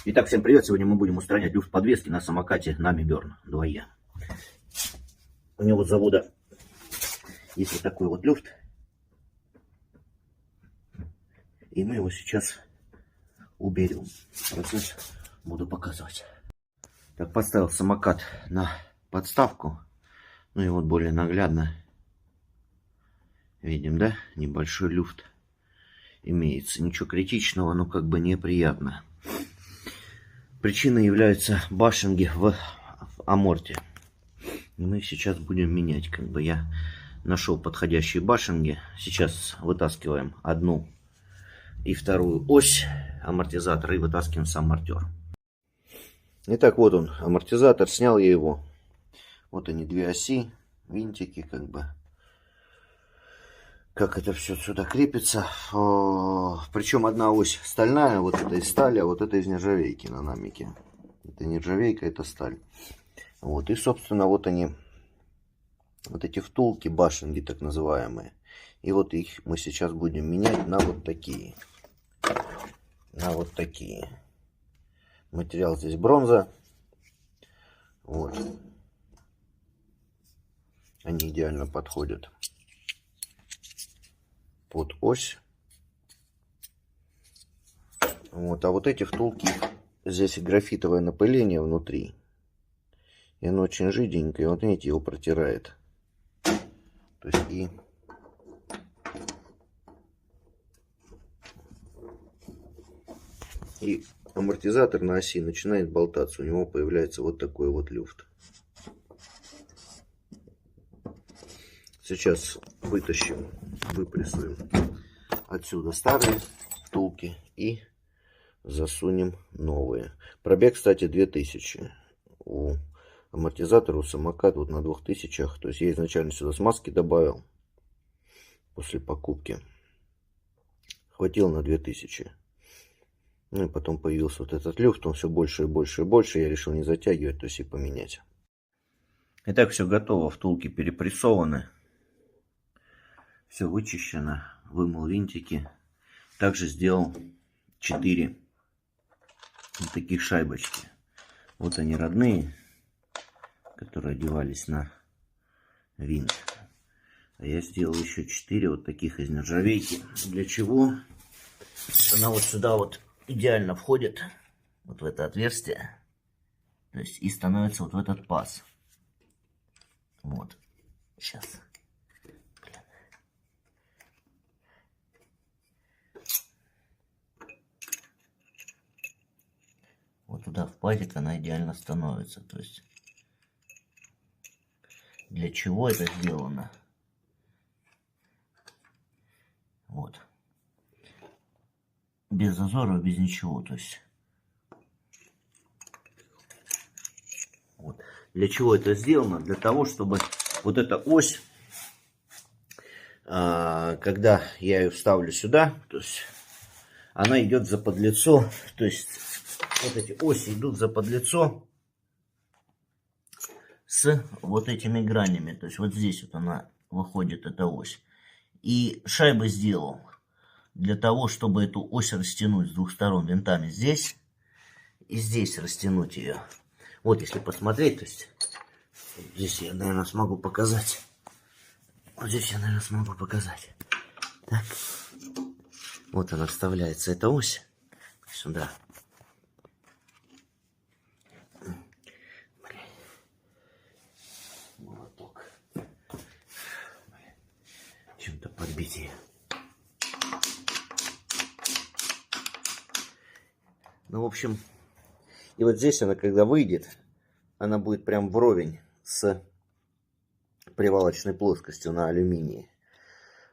Итак, всем привет! Сегодня мы будем устранять люфт подвески на самокате Nami Burn 2E. У него с завода есть вот такой вот люфт. И мы его сейчас уберем. Процесс буду показывать. Так, поставил самокат на подставку. Ну и вот более наглядно видим, да, небольшой люфт имеется. Ничего критичного, но как бы неприятно. Причиной являются башинги в аморте. И мы сейчас будем менять. Как бы я нашел подходящие башинги. Сейчас вытаскиваем одну и вторую ось амортизатора и вытаскиваем сам амортер. Итак, вот он, амортизатор. Снял я его. Вот они, две оси, винтики, как бы. Как это все сюда крепится. Причем одна ось стальная, вот это из стали, а вот это из нержавейки на намике. Это нержавейка, это сталь. Вот, и, собственно, вот они, вот эти втулки, башенки так называемые. И вот их мы сейчас будем менять на вот такие. На вот такие. Материал здесь бронза. Вот. Они идеально подходят под ось. Вот, а вот эти втулки, здесь графитовое напыление внутри. И оно очень жиденькое. Вот видите, его протирает. То есть и амортизатор на оси начинает болтаться. У него появляется вот такой вот люфт. Сейчас вытащим, выпрессуем отсюда старые втулки и засунем новые. Пробег, кстати, 2000. У амортизатора, у самоката вот на 2000. То есть я изначально сюда смазки добавил после покупки. Хватило на 2000. Ну и потом появился вот этот люфт. Он все больше и больше и больше. Я решил не затягивать, то есть и поменять. Итак, все готово. Втулки перепрессованы. Все вычищено. Вымыл винтики. Также сделал 4 вот таких шайбочки. Вот они родные, которые одевались на винт. А я сделал еще 4 вот таких из нержавейки. Для чего? Она вот сюда вот идеально входит. Вот в это отверстие. То есть и становится вот в этот паз. Вот. Сейчас. Вот туда в пазик она идеально становится. То есть для чего это сделано? Вот. Без зазоров, без ничего. То есть вот. Для чего это сделано? Для того, чтобы вот эта ось, когда я ее вставлю сюда, то есть она идет за подлицо, то есть вот эти оси идут за подлицо с вот этими гранями. То есть вот здесь вот она выходит, эта ось. И шайбы сделал для того, чтобы эту ось растянуть с двух сторон винтами здесь и здесь растянуть ее. Вот если посмотреть, то есть здесь я, наверное, смогу показать. Вот здесь я, наверное, смогу показать. Так. Вот она вставляется, эта ось сюда. Молоток. Чем-то подбить ее. Ну, в общем, и вот здесь она, когда выйдет, она будет прям вровень с привалочной плоскостью на алюминии.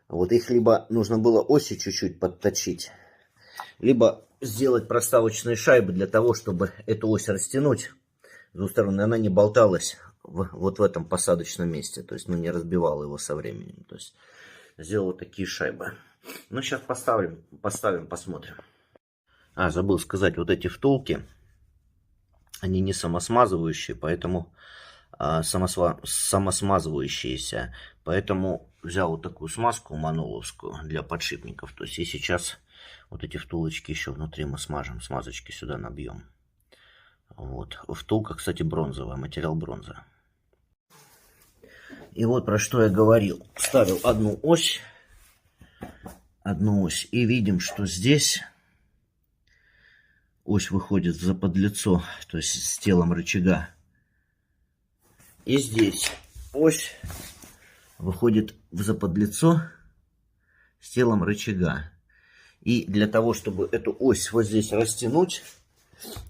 Вот их либо нужно было оси чуть-чуть подточить, либо сделать проставочные шайбы для того, чтобы эту ось растянуть с двух сторон, и она не болталась вот в этом посадочном месте, то есть, ну, не разбивала его со временем. То есть сделал вот такие шайбы. Ну, сейчас поставим, посмотрим. Забыл сказать, вот эти втулки, они не самосмазывающие, поэтому самосмазывающиеся, поэтому взял вот такую смазку маноловскую для подшипников. То есть и сейчас вот эти втулочки еще внутри мы смажем, смазочки сюда набьем. Вот. Втулка, кстати, бронзовая, материал бронза. И вот про что я говорил. Ставил одну ось, и видим, что здесь ось выходит в заподлицо, то есть с телом рычага. И здесь ось выходит в заподлицо с телом рычага. И для того, чтобы эту ось вот здесь растянуть,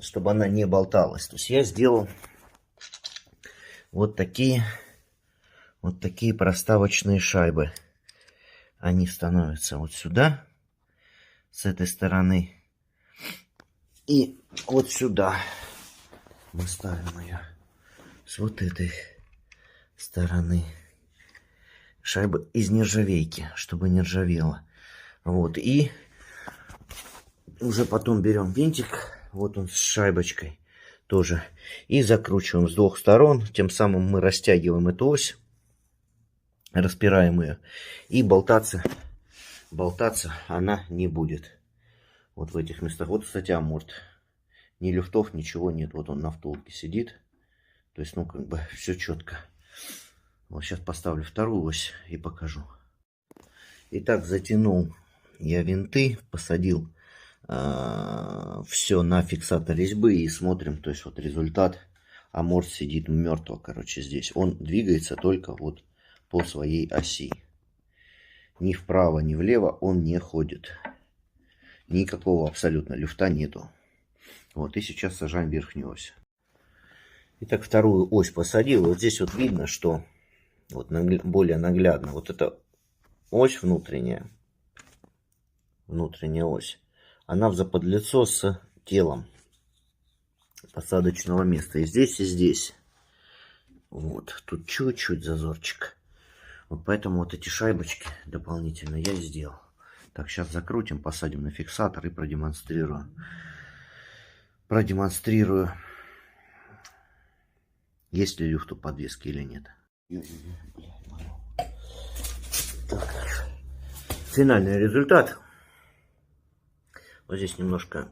чтобы она не болталась, то есть я сделал вот такие проставочные шайбы. Они становятся вот сюда, с этой стороны. И вот сюда мы ставим ее с вот этой стороны. Шайбы из нержавейки, чтобы не ржавело. Вот, и уже потом берем винтик, вот он с шайбочкой тоже, и закручиваем с двух сторон. Тем самым мы растягиваем эту ось, распираем ее, и болтаться она не будет. Вот в этих местах. Вот, кстати, аморт. Ни люфтов, ничего нет. Вот он на втулке сидит. То есть, ну, как бы, все четко. Вот сейчас поставлю вторую ось и покажу. Итак, затянул я винты, посадил все на фиксатор резьбы и смотрим. То есть, вот результат. Аморт сидит мертво, короче, здесь. Он двигается только вот по своей оси. Ни вправо, ни влево он не ходит. Никакого абсолютно люфта нету. Вот, и сейчас сажаем верхнюю ось. Итак, вторую ось посадил. Вот здесь вот видно, что вот более наглядно. Вот эта ось внутренняя ось, она в заподлицо с телом посадочного места. И здесь, и здесь. Вот, тут чуть-чуть зазорчик. Вот поэтому вот эти шайбочки дополнительно я сделал. Так, сейчас закрутим, посадим на фиксатор и продемонстрирую. Есть ли люфт у подвески или нет. Так. Финальный результат. Вот здесь немножко,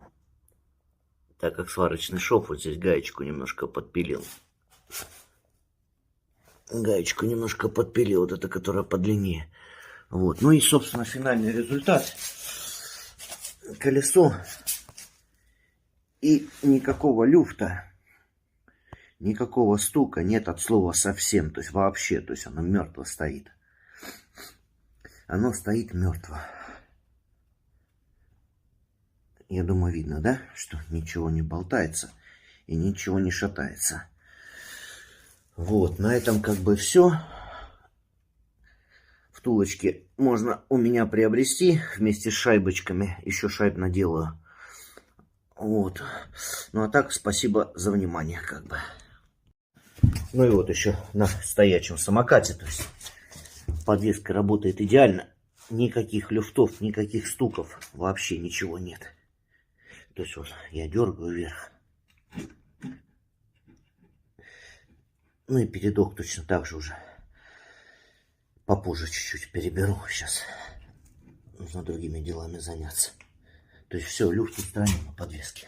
так как сварочный шов, вот здесь гаечку немножко подпилил. Вот эта, которая подлиннее. Вот. Ну и, собственно, финальный результат. Колесо. И никакого люфта, никакого стука нет от слова совсем. То есть вообще, то есть оно мертво стоит. Оно стоит мертво. Я думаю, видно, да? Что ничего не болтается и ничего не шатается. Вот, на этом как бы все. Втулочки можно у меня приобрести вместе с шайбочками. Еще шайб наделаю. Вот. Ну а так, спасибо за внимание, как бы. Ну и вот еще на стоячем самокате. То есть подвеска работает идеально. Никаких люфтов, никаких стуков. Вообще ничего нет. То есть вот я дергаю вверх. Ну и передок точно так же уже. Попозже чуть-чуть переберу. Сейчас нужно другими делами заняться. То есть все, люфт устранен на подвеске.